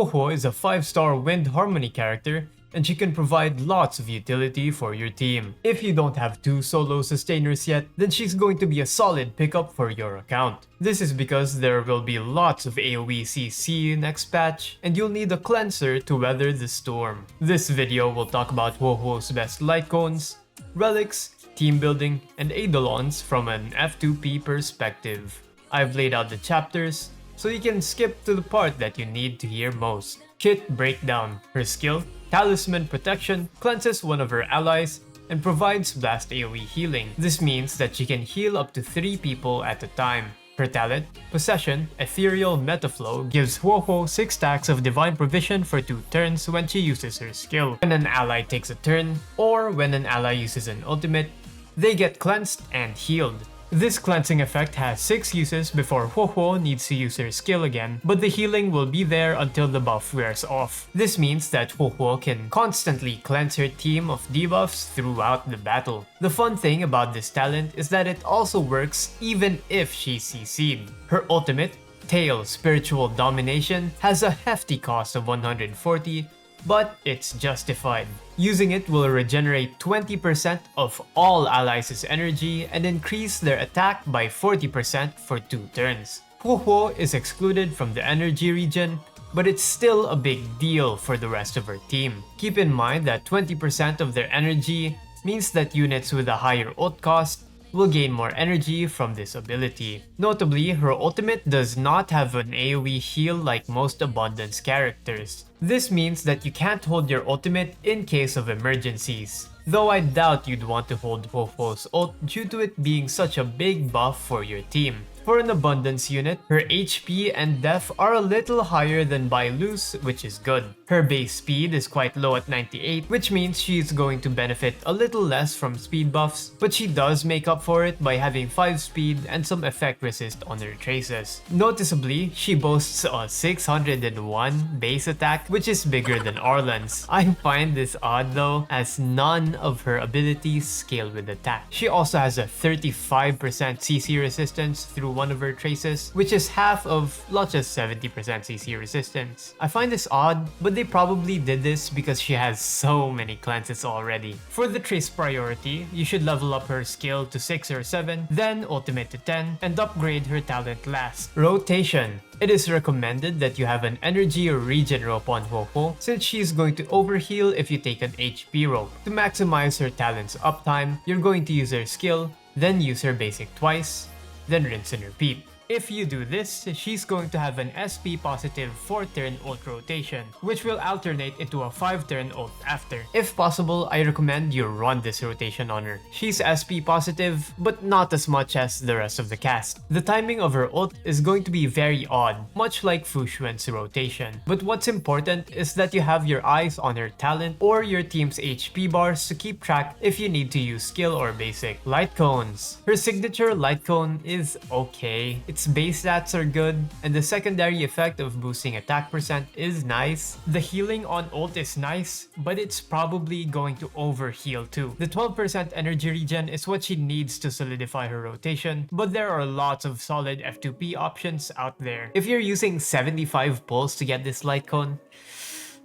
HuoHuo is a 5-star Wind Harmony character, and she can provide lots of utility for your team. If you don't have 2 solo sustainers yet, then she's going to be a solid pickup for your account. This is because there will be lots of AoE CC next patch, and you'll need a cleanser to weather the storm. This video will talk about HuoHuo's best light cones, relics, team building, and eidolons from an F2P perspective. I've laid out the chapters, so you can skip to the part that you need to hear most. Kit Breakdown. Her skill, Talisman Protection, cleanses one of her allies and provides blast AoE healing. This means that she can heal up to 3 people at a time. Her talent, Possession, Ethereal Metaflow, gives HuoHuo 6 stacks of Divine Provision for 2 turns when she uses her skill. When an ally takes a turn, or when an ally uses an ultimate, they get cleansed and healed. This cleansing effect has 6 uses before HuoHuo needs to use her skill again, but the healing will be there until the buff wears off. This means that HuoHuo can constantly cleanse her team of debuffs throughout the battle. The fun thing about this talent is that it also works even if she CC'd. Her ultimate, Tail Spiritual Domination, has a hefty cost of 140, but it's justified. Using it will regenerate 20% of all allies' energy and increase their attack by 40% for 2 turns. HuoHuo is excluded from the energy regen, but it's still a big deal for the rest of her team. Keep in mind that 20% of their energy means that units with a higher ult cost will gain more energy from this ability. Notably, her ultimate does not have an AoE heal like most Abundance characters. This means that you can't hold your ultimate in case of emergencies, though I doubt you'd want to hold HuoHuo's ult due to it being such a big buff for your team. For an Abundance unit, her HP and def are a little higher than Bailu's, which is good. Her base speed is quite low at 98, which means she's going to benefit a little less from speed buffs, but she does make up for it by having 5 speed and some effect resist on her traces. Noticeably, she boasts a 601 base attack, which is bigger than Arlan's. I find this odd though, as none of her abilities scale with attack. She also has a 35% CC resistance through one of her traces, which is half of Lotcha's 70% CC resistance. I find this odd, but they probably did this because she has so many cleanses already. For the trace priority, you should level up her skill to 6 or 7, then ultimate to 10, and upgrade her talent last. Rotation. It is recommended that you have an energy or regen rope on HuoHuo, since she's going to overheal if you take an HP rope. To maximize her talent's uptime, you're going to use her skill, then use her basic twice, then rinse and repeat. If you do this, she's going to have an SP positive 4-turn ult rotation, which will alternate into a 5-turn ult after. If possible, I recommend you run this rotation on her. She's SP positive, but not as much as the rest of the cast. The timing of her ult is going to be very odd, much like Fu Xuan's rotation. But what's important is that you have your eyes on her talent or your team's HP bars to keep track if you need to use skill or basic. Light cones. Her signature light cone is okay. Its base stats are good, and the secondary effect of boosting attack percent is nice. The healing on ult is nice, but it's probably going to overheal too. The 12% energy regen is what she needs to solidify her rotation, but there are lots of solid F2P options out there. If you're using 75 pulls to get this light cone,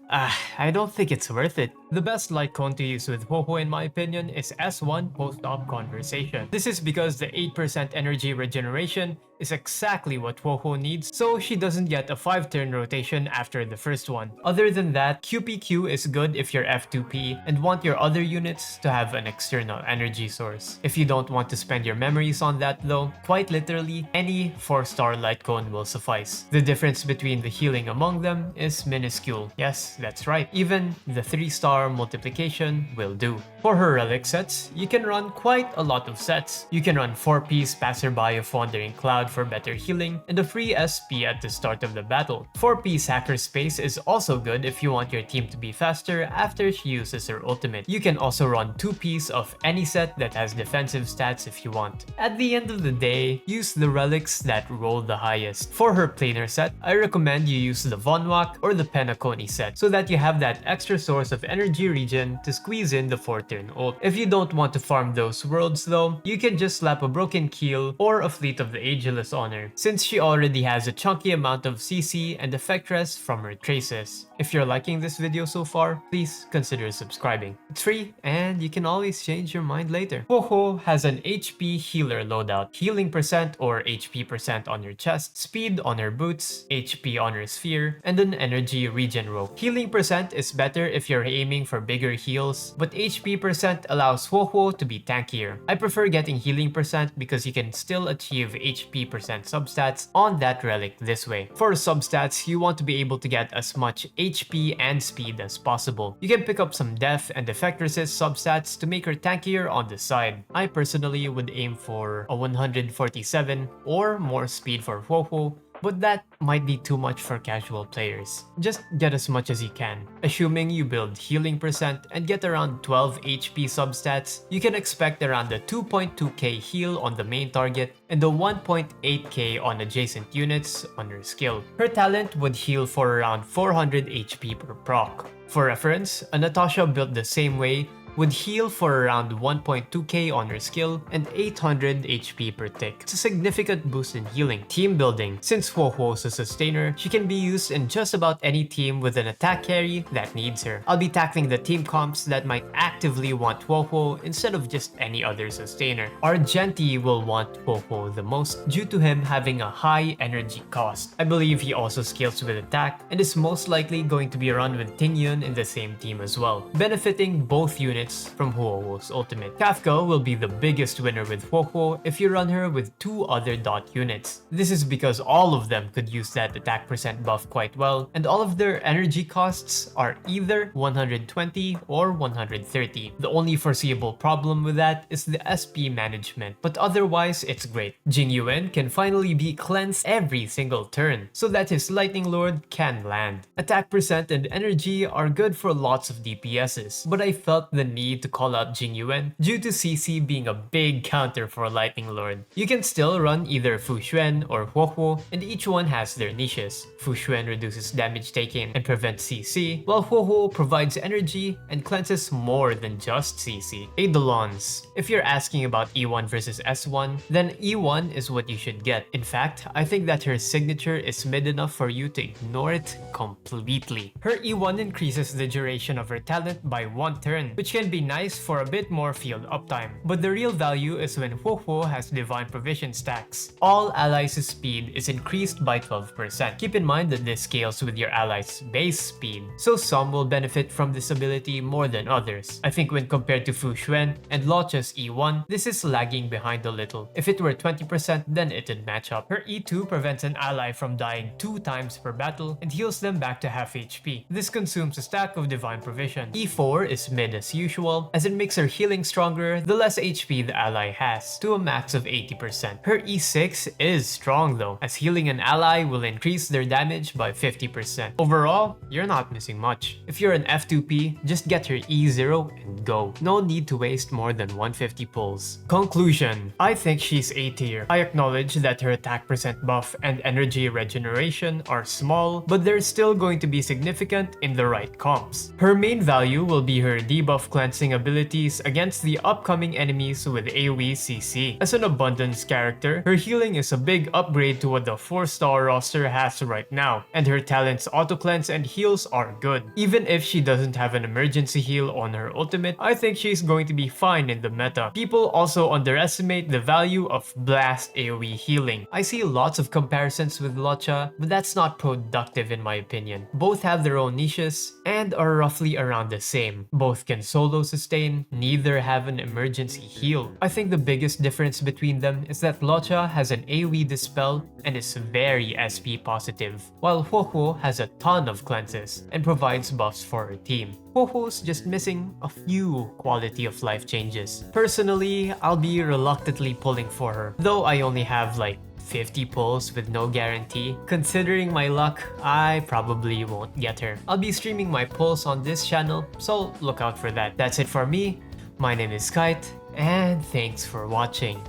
I don't think it's worth it. The best light cone to use with HuoHuo in my opinion is S1 post-op conversation. This is because the 8% energy regeneration is exactly what HuoHuo needs, so she doesn't get a 5-turn rotation after the first one. Other than that, QPQ is good if you're F2P and want your other units to have an external energy source. If you don't want to spend your memories on that though, quite literally, any 4-star light cone will suffice. The difference between the healing among them is minuscule. Yes, that's right. Even the 3-star multiplication will do. For her relic sets, you can run quite a lot of sets. You can run 4-piece Passerby of Wandering Cloud for better healing and a free SP at the start of the battle. 4-piece Hacker Space is also good if you want your team to be faster after she uses her ultimate. You can also run 2-piece of any set that has defensive stats if you want. At the end of the day, use the relics that roll the highest. For her planar set, I recommend you use the Vonwak or the Penacony set so that you have that extra source of energy regen to squeeze in the 4-turn ult. If you don't want to farm those worlds though, you can just slap a Broken Keel or a Fleet of the Eidolons ridiculous on her, since she already has a chunky amount of CC and effectress from her traces. If you're liking this video so far, please consider subscribing. It's free, and you can always change your mind later. HuoHuo has an HP healer loadout, healing percent or HP percent on her chest, speed on her boots, HP on her sphere, and an energy regen rope. Healing percent is better if you're aiming for bigger heals, but HP percent allows HuoHuo to be tankier. I prefer getting healing percent because you can still achieve HP percent substats on that relic this way. For substats, you want to be able to get as much HP and speed as possible. You can pick up some def and effect resist substats to make her tankier on the side. I personally would aim for a 147 or more speed for HuoHuo, but that might be too much for casual players. Just get as much as you can. Assuming you build healing percent and get around 12 HP substats, you can expect around the 2.2k heal on the main target and the 1.8k on adjacent units on her skill. Her talent would heal for around 400 HP per proc. For reference, a Natasha built the same way would heal for around 1.2k on her skill and 800 HP per tick. It's a significant boost in healing. Team building. Since HuoHuo is a sustainer, she can be used in just about any team with an attack carry that needs her. I'll be tackling the team comps that might actively want HuoHuo instead of just any other sustainer. Argenti will want HuoHuo the most due to him having a high energy cost. I believe he also scales with attack and is most likely going to be run with Tingyun in the same team as well, benefiting both units from HuoHuo's ultimate. Kafka will be the biggest winner with HuoHuo if you run her with two other dot units. This is because all of them could use that attack percent buff quite well, and all of their energy costs are either 120 or 130. The only foreseeable problem with that is the SP management, but otherwise it's great. Jingliu can finally be cleansed every single turn, so that his Lightning Lord can land. Attack percent and energy are good for lots of DPSs, but I felt the need to call out Jingliu due to CC being a big counter for Lightning Lord. You can still run either Fu Xuan or HuoHuo, and each one has their niches. Fu Xuan reduces damage taken and prevents CC, while HuoHuo provides energy and cleanses more than just CC. Eidolons. If you're asking about E1 versus S1, then E1 is what you should get. In fact, I think that her signature is mid enough for you to ignore it completely. Her E1 increases the duration of her talent by 1 turn, which can be nice for a bit more field uptime. But the real value is when HuoHuo has divine provision stacks. All allies' speed is increased by 12%. Keep in mind that this scales with your allies' base speed, so some will benefit from this ability more than others. I think when compared to Fu Xuan and Locha's E1, this is lagging behind a little. If it were 20%, then it'd match up. Her E2 prevents an ally from dying 2 times per battle and heals them back to half HP. This consumes a stack of divine provision. E4 is mid as usual, as it makes her healing stronger the less HP the ally has, to a max of 80%. Her E6 is strong though, as healing an ally will increase their damage by 50%. Overall, you're not missing much. If you're an F2P, just get her E0 and go. No need to waste more than 150 pulls. Conclusion. I think she's A tier. I acknowledge that her attack percent buff and energy regeneration are small, but they're still going to be significant in the right comps. Her main value will be her debuff cleansing abilities against the upcoming enemies with AoE CC. As an abundance character, her healing is a big upgrade to what the 4-star roster has right now, and her talents auto cleanse and heals are good. Even if she doesn't have an emergency heal on her ultimate, I think she's going to be fine in the meta. People also underestimate the value of blast AoE healing. I see lots of comparisons with Locha, but that's not productive in my opinion. Both have their own niches and are roughly around the same. Both can solo sustain, neither have an emergency heal. I think the biggest difference between them is that Locha has an AoE dispel and is very SP positive, while HuoHuo has a ton of cleanses and provides buffs for her team. HuoHuo's just missing a few quality of life changes. Personally, I'll be reluctantly pulling for her, though I only have like 50 pulls with no guarantee. Considering my luck, I probably won't get her. I'll be streaming my pulls on this channel, so look out for that. That's it for me. My name is Kyte, and thanks for watching.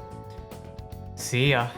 See ya.